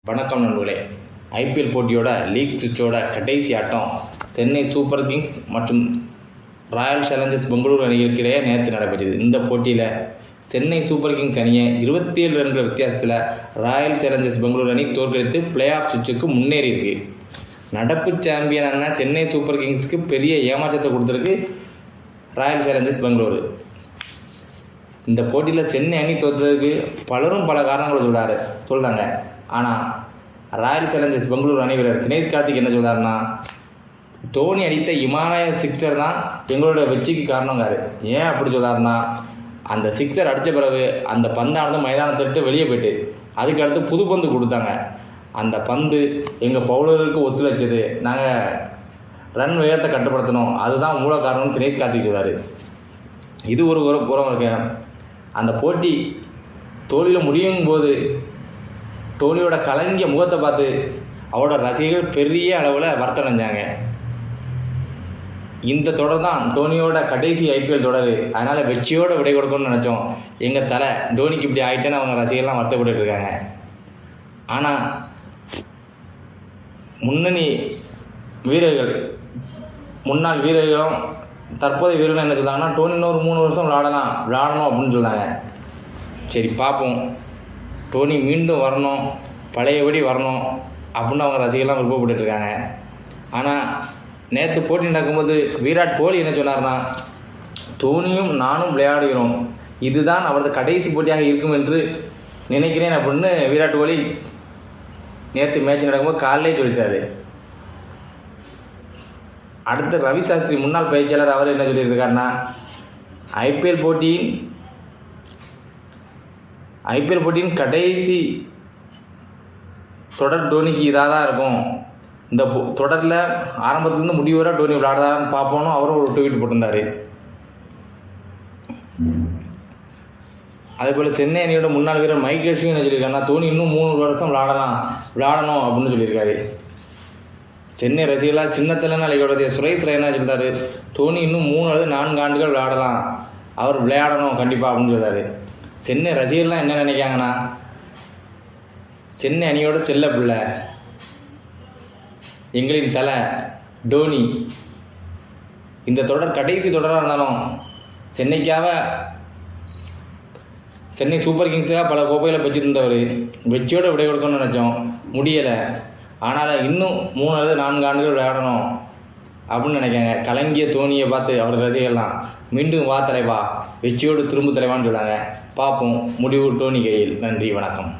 வணக்கம் நண்பர்களே. IPL போட்டியோட league சுவிட்சோட கடைசி ஆட்டம் சென்னை சூப்பர் கிங்ஸ் மற்றும் ராயல் சேலஞ்சர்ஸ் பெங்களூரு அணிகளுக்கு இடையே நேற்று நடைபெற்றது. இந்த போட்டியில் சென்னை சூப்பர் கிங்ஸ் அணியை 27 ரன்கள் வித்தியாசத்தில் ராயல் சேலஞ்சர்ஸ் பெங்களூரு அணி தோற்கடித்து பிளே ஆஃப் சுவிட்சுக்கு முன்னேறி இருக்கு. நடப்பு சாம்பியனான சென்னை சூப்பர் கிங்ஸ்க்கு பெரிய ஏமாற்றத்தை கொடுத்துருக்கு ராயல் சேலஞ்சர்ஸ் பெங்களூரு. இந்த போட்டியில் சென்னை அணி தோற்றதுக்கு பலரும் பல காரணங்களை சொல்கிறாங்க. ஆனால் ராயல் சேலஞ்சர்ஸ் பெங்களூரு அணி வீரர் தினேஷ் கார்த்திக் என்ன சொல்கிறாருன்னா, தோனி அடித்த இமாலய சிக்ஸர் தான் எங்களோட வெற்றிக்கு காரணங்காரு. ஏன் அப்படி சொல்கிறாருன்னா, அந்த சிக்ஸர் அடித்த பிறகு அந்த பந்தானது மைதானத்தை விட்டு வெளியே போயிட்டு அதுக்கு அடுத்து புது பந்து கொடுத்தாங்க. அந்த பந்து எங்கள் பவுலருக்கு ஒத்துழைச்சது, நாங்கள் ரன் வேகத்தை கட்டுப்படுத்தணும், அதுதான் மூல காரணம்னு தினேஷ் கார்த்திக் சொல்கிறார். இது ஒரு புறம் இருக்கு. அந்த போட்டி தோல்வியில் முடியும் போது டோனியோட கலங்கிய முகத்தை பார்த்து அவரோட ரசிகர்கள் பெரிய அளவில் வருத்தடைஞ்சாங்க. இந்த தொடர் தான் டோனியோட கடைசி ஐபிஎல் தொடர், அதனால் வெற்றியோடு விடை கொடுக்கணும்னு நினச்சோம். எங்கள் தலை டோனிக்கு இப்படி ஆகிட்டேன்னு அவங்க ரசிகர்லாம் வருத்தப்பட்டு இருக்காங்க. ஆனால் முன்னணி வீரர்கள், முன்னாள் வீரர்களும் தற்போதைய வீரர்கள் என்ன சொல்கிறாங்கன்னா, டோனி இன்னொரு 3 வருஷம் விளையாடணும் அப்படின்னு சொன்னாங்க. சரி பார்ப்போம், டோனி மீண்டும் வரணும், பழையபடி வரணும் அப்படின்னு அவங்க ரசிகர்லாம் விருப்பப்பட்டுருக்காங்க. ஆனால் நேற்று போட்டி நடக்கும்போது விராட் கோலி என்ன சொன்னார்னா, டோனியும் நானும் விளையாடுகிறோம், இதுதான் அவரது கடைசி போட்டியாக இருக்கும் என்று நினைக்கிறேன் அப்படின்னு விராட் கோலி நேற்று மேட்ச் நடக்கும்போது காலையிலே சொல்லிட்டாரு. அடுத்து ரவி சாஸ்திரி முன்னாள் பயிற்சியாளர் அவர் என்ன சொல்லியிருக்காருன்னா, ஐபிஎல் போட்டியின் கடைசி தொடர் டோனிக்கு இதாக தான் இருக்கும், இந்த தொடரில் ஆரம்பத்துலேருந்து முடிவு வரை டோனி விளையாடுறான்னு பார்ப்போன்னு அவரும் ஒரு ட்வீட் போட்டிருந்தார். அதேபோல் சென்னை அணியோட முன்னாள் வீரர் மைக் ஹென்ரி என்ன சொல்லியிருக்காருன்னா, டோனி இன்னும் 3 வருஷம் விளையாடணும் அப்படின்னு சொல்லியிருக்காரு. சென்னை ரசிகர்களால் சின்னத்தில்னு அழைக்கக்கூடிய சுரேஷ் ரெய்னா சொல்லிட்டாரு, டோனி இன்னும் 3 அல்லது 4 ஆண்டுகள் விளையாடலாம், அவர் விளையாடணும் கண்டிப்பாக அப்படின்னு சொல்கிறாரு. சென்னை ரசிகர்லாம் என்ன நினைக்காங்கன்னா, சென்னை அணியோட செல்ல பிள்ளை எங்களின் தலை டோனி இந்த தொடர் கடைசி தொடராக இருந்தாலும் சென்னை சூப்பர் கிங்ஸாக பல கோப்பைகளை பெற்றிருந்தவர், வெற்றியோடு விடை கொடுக்கணும்னு நினச்சோம், முடியலை. ஆனால் இன்னும் 3 அல்லது 4 ஆண்டுகள் விளையாடணும் அப்படின்னு நினைக்காங்க. கலங்கிய தோனியை பார்த்து அவர் ரசிகர்லாம் மீண்டும் வா தலைவா, வெற்றியோடு திரும்ப தலைவான்னு சொன்னாங்க. பார்ப்போம், முடிவு டோனி கையில். நன்றி, வணக்கம்.